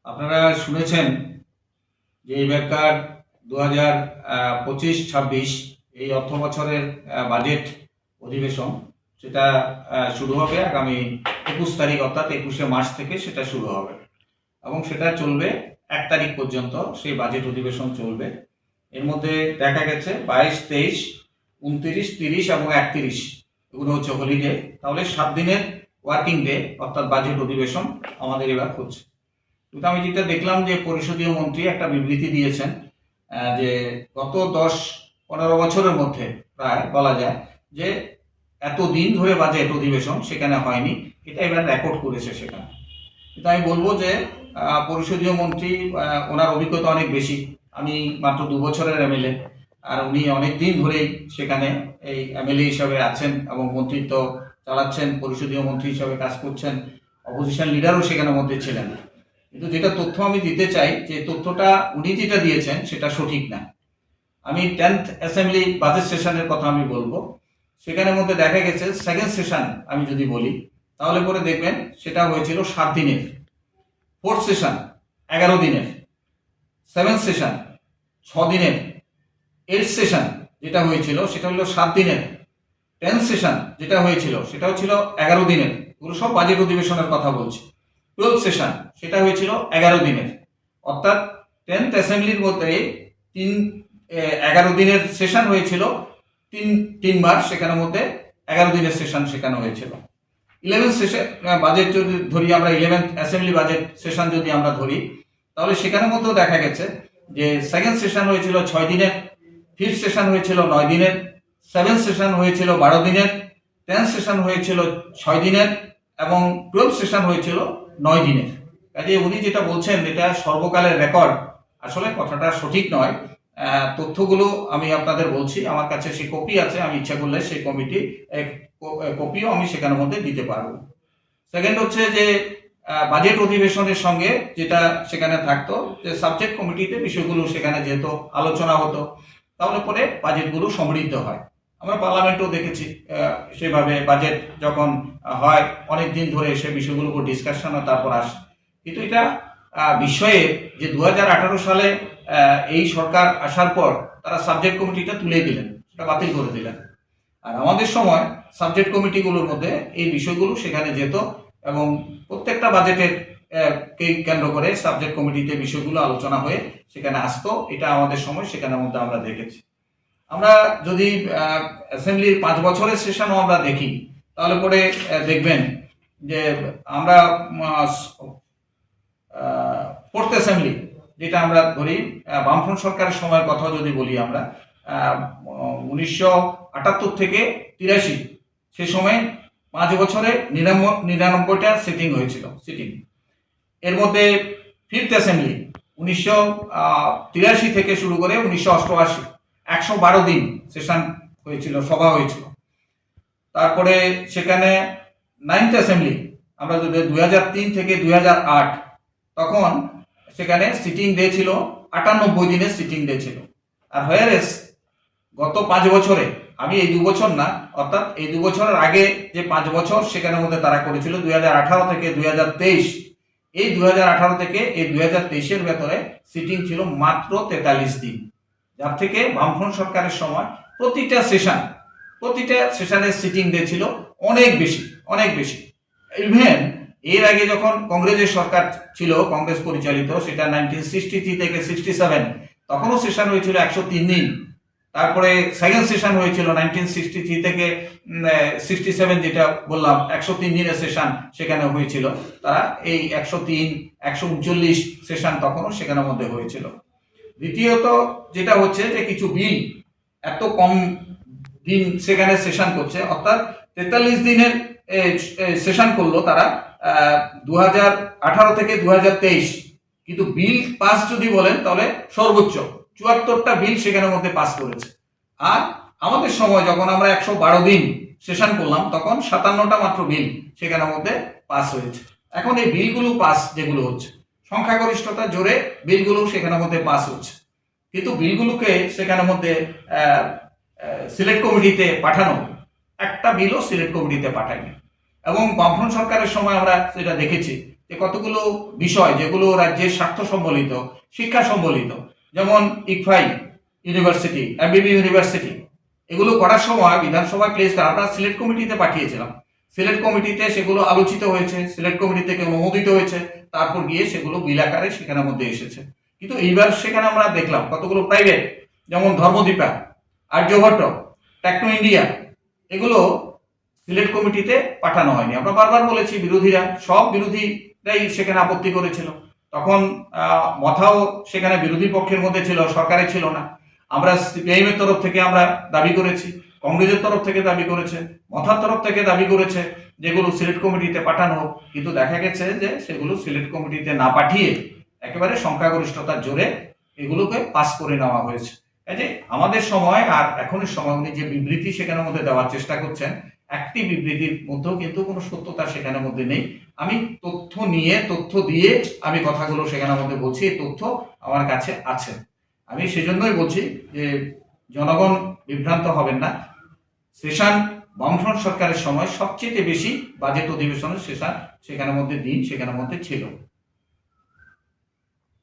আপনারা শুনেছেন যে এবারকার 2025-26 এই অর্থ বছরের বাজেট অধিবেশন সেটা শুরু হবে আগামী 21 তারিখ অর্থাৎ 21শে মার্চ থেকে সেটা শুরু হবে এবং সেটা চলবে 1 তারিখ পর্যন্ত সেই বাজেট অধিবেশন চলবে। এর মধ্যে দেখা গেছে 22, 23, 29, 30 এবং 31 এগুলো হচ্ছে হলিডে, তাহলে 7 দিনের ওয়ার্কিং ডে অর্থাৎ বাজেট অধিবেশন আমাদের এবার হচ্ছে। কিন্তু আমি যেটা দেখলাম যে পরিষদীয় মন্ত্রী একটা বিবৃতি দিয়েছেন যে গত 10-15 বছরের মধ্যে প্রায় বলা যায় যে এত দিন ধরে বাজেট অধিবেশন সেখানে হয়নি, এটা এবার রেকর্ড করেছে সেখানে। কিন্তু আমি বলবো যে পরিষদীয় মন্ত্রী ওনার অভিজ্ঞতা অনেক বেশি। আমি মাত্র 2 বছরের এমএলএ, আর উনি অনেক দিন ধরেই সেখানে এই এমএলএ হিসাবে আছেন এবং মন্ত্রিত্ব চালাচ্ছেন, পরিষদীয় মন্ত্রী হিসাবে কাজ করছেন, অপোজিশন লিডারও সেখানে মধ্যে ছিলেন। কিন্তু যেটা তথ্য আমি দিতে চাই যে তথ্যটা উনি যেটা দিয়েছেন সেটা সঠিক না। আমি 10th অ্যাসেম্বলি বাজেট সেশনের কথা আমি বলবো, সেখানের মধ্যে দেখা গেছে সেকেন্ড সেশন আমি যদি বলি তাহলে পরে দেখবেন সেটা হয়েছিল 7 দিনের, ফোর্থ সেশন 11 দিনের, সেভেন্থ সেশন 6 দিনের, এইট সেশন যেটা হয়েছিল সেটা হলো 7 দিনের, 10th সেশন যেটা হয়েছিল সেটা হচ্ছিল 11 দিনের। এগুলো সব বাজেট অধিবেশনের কথা বলছি। 12th সেশন সেটা হয়েছিল 11 দিনের, অর্থাৎ 10th অ্যাসেম্বলির মধ্যে 11 দিনের সেশন হয়েছিল তিনবার, সেখানের মধ্যে 11 দিনের সেশন সেখানে হয়েছিল। 11th সেশন বাজেট যদি ধরি আমরা, 11th অ্যাসেম্বলি বাজেট সেশন যদি আমরা ধরি তাহলে সেখানের মধ্যেও দেখা গেছে যে সেকেন্ড সেশন হয়েছিল 6 দিনের, ফিফথ সেশন হয়েছিল 9 দিনের, সেভেন্থ সেশন হয়েছিল 12 দিনের, 10th সেশন হয়েছিল 6 দিনের এবং 12th সেশন হয়েছিল 9 দিনের। কাজে উনি যেটা বলছেন এটা সর্বকালের রেকর্ড, আসলে কথাটা সঠিক নয়। তথ্যগুলো আমি আপনাদের বলছি, আমার কাছে সেই কপি আছে, আমি ইচ্ছা করলে সেই কপিও আমি সেখানের মধ্যে দিতে পারবো। সেকেন্ড হচ্ছে যে বাজেট অধিবেশনের সঙ্গে যেটা সেখানে থাকতো যে সাবজেক্ট কমিটিতে বিষয়গুলো সেখানে যেহেতু আলোচনা হতো তাহলে পরে বাজেটগুলো সমৃদ্ধ হয়। আমরা পার্লামেন্টেও দেখেছি সেভাবে বাজেট যখন হয় অনেক দিন ধরে সে বিষয়গুলোর উপর ডিসকাশন হয়, তারপর আসে। কিন্তু এটা বিষয়ে যে 2018 সালে এই সরকার আসার পর তারা সাবজেক্ট কমিটিটা তুলে দিলেন, সেটা বাতিল করে দিলেন। আর আমাদের সময় সাবজেক্ট কমিটিগুলোর মধ্যে এই বিষয়গুলো সেখানে যেত এবং প্রত্যেকটা বাজেটের কে কেন্দ্র করে সাবজেক্ট কমিটিতে বিষয়গুলো আলোচনা হয়ে সেখানে আসতো। এটা আমাদের সময় সেখানের মধ্যে আমরা দেখেছি। আমরা যদি অ্যাসেম্বলির 5 বছরের সেশনও আমরা দেখি তাহলে পরে দেখবেন যে আমরা ফোর্থ অ্যাসেম্বলি যেটা আমরা ধরি বামফ্রন্ট সরকারের সময়ের কথা যদি বলি আমরা 1978 থেকে 83 সে সময় 5 বছরে 99টা সিটিং হয়েছিল। এর মধ্যে ফিফথ অ্যাসেম্বলি 1983 থেকে শুরু করে 1988 112 দিন সেশন হয়েছিল, সভা হয়েছিল। তারপরে সেখানে 9th অ্যাসেম্বলি আমরা যদি 2003 থেকে 2008 তখন সেখানে সিটিং ডে ছিল 98 দিনের সিটিং ডে ছিল। আর হোয়ারেস গত 5 বছরে, আমি এই 2 বছর না, অর্থাৎ এই 2 বছরের আগে যে 5 বছর সেখানের মধ্যে তারা করেছিল 2018 থেকে 2023, এই 2018 থেকে এই 2023-এর ভেতরে সিটিং ছিল মাত্র 43 দিন, যার থেকে বামফ্রন্ট সরকারের সময় প্রতিটা সেশনের সিটিং ডে ছিল অনেক বেশি। ইভেন এর আগে যখন কংগ্রেসের সরকার ছিল, কংগ্রেস পরিচালিত, সেটা 1963 থেকে 67 তখনও সেশন হয়েছিল 103 দিন। তারপরে সেকেন্ড সেশন হয়েছিল 1963 থেকে 67, যেটা বললাম 103 দিনের সেশন সেখানে হয়েছিল। তারা এই 103, 139 সেশন তখনও সেখানের মধ্যে হয়েছিল। দ্বিতীয়ত যেটা হচ্ছে যে কিছু বিল এত কম দিন সেখানে সেশন করছে, অর্থাৎ 43 দিনের সেশন করলো তারা 2018 থেকে 2023, কিন্তু বিল পাস যদি বলেন তাহলে সর্বোচ্চ 74টা বিল সেখানের মধ্যে পাস করেছে। আর আমাদের সময় যখন আমরা 112 দিন সেশন করলাম তখন 57টা মাত্র বিল সেখানের মধ্যে পাস হয়েছে। এখন এই বিলগুলো পাস যেগুলো হচ্ছে সংখ্যাগরিষ্ঠতার জোরে বিলগুলো সেখানের মধ্যে পাস হচ্ছে, কিন্তু বিলগুলোকে সেখানের মধ্যে সিলেক্ট কমিটিতে পাঠানো, একটা বিলও সিলেক্ট কমিটিতে পাঠায়নি। এবং বামফ্রন্ট সরকারের সময় আমরা সেটা দেখেছি যে কতগুলো বিষয় যেগুলো রাজ্যের স্বার্থ সম্বলিত, শিক্ষা সম্বলিত, যেমন ইকফাই ইউনিভার্সিটি, এমবিবি ইউনিভার্সিটি, এগুলো করার সময় বিধানসভায় প্লেস করা আমরা সিলেক্ট কমিটিতে পাঠিয়েছিলাম। সিলেক্ট কমিটিতে সেগুলো আলোচিত হয়েছে, সিলেক্ট কমিটি থেকে অনুমোদিত হয়েছে, তারপর গিয়ে সেগুলো বিল আকারে সেখানের মধ্যে এসেছে। কিন্তু এইবার সেখানে আমরা দেখলাম কতগুলো প্রাইভেট, যেমন ধর্মদীপা, আর্যভট্ট, টেকনো ইন্ডিয়া, এগুলো সিলেক্ট কমিটিতে পাঠানো হয়নি। আমরা বারবার বলেছি, বিরোধীরা, সব বিরোধীরাই সেখানে আপত্তি করেছিল। তখন মথাও সেখানে বিরোধী পক্ষের মধ্যে ছিল, সরকারে ছিল না। আমরা সিপিআইএম এর তরফ থেকে আমরা দাবি করেছি, কংগ্রেসের তরফ থেকে দাবি করেছে, মথার তরফ থেকে দাবি করেছে যেগুলো সিলেক্ট কমিটিতে পাঠানো হোক। কিন্তু দেখা গেছে যে সেগুলো সিলেক্ট কমিটিতে না পাঠিয়ে একেবারে সংখ্যাগরিষ্ঠতার জোরে এগুলোকে পাস করে নেওয়া হয়েছে। এই যে আমাদের সময় আর এখনের সময় উনি যে বিবৃতি সেখানের মধ্যে দেওয়ার চেষ্টা করছেন, একটি বিবৃতির মধ্যেও কিন্তু কোনো সত্যতা সেখানের মধ্যে নেই। আমি তথ্য দিয়ে আমি কথাগুলো সেখানের মধ্যে বলছি, এই তথ্য আমার কাছে আছে। আমি সেজন্যই বলছি যে জনগণ বিভ্রান্ত হবেন না। সেশন বামফ্রন্ট সরকারের সময় সবচেয়ে বেশি বাজেট অধিবেশনের সেশন সেখানের মধ্যে দিন সেখানের মধ্যে ছিল।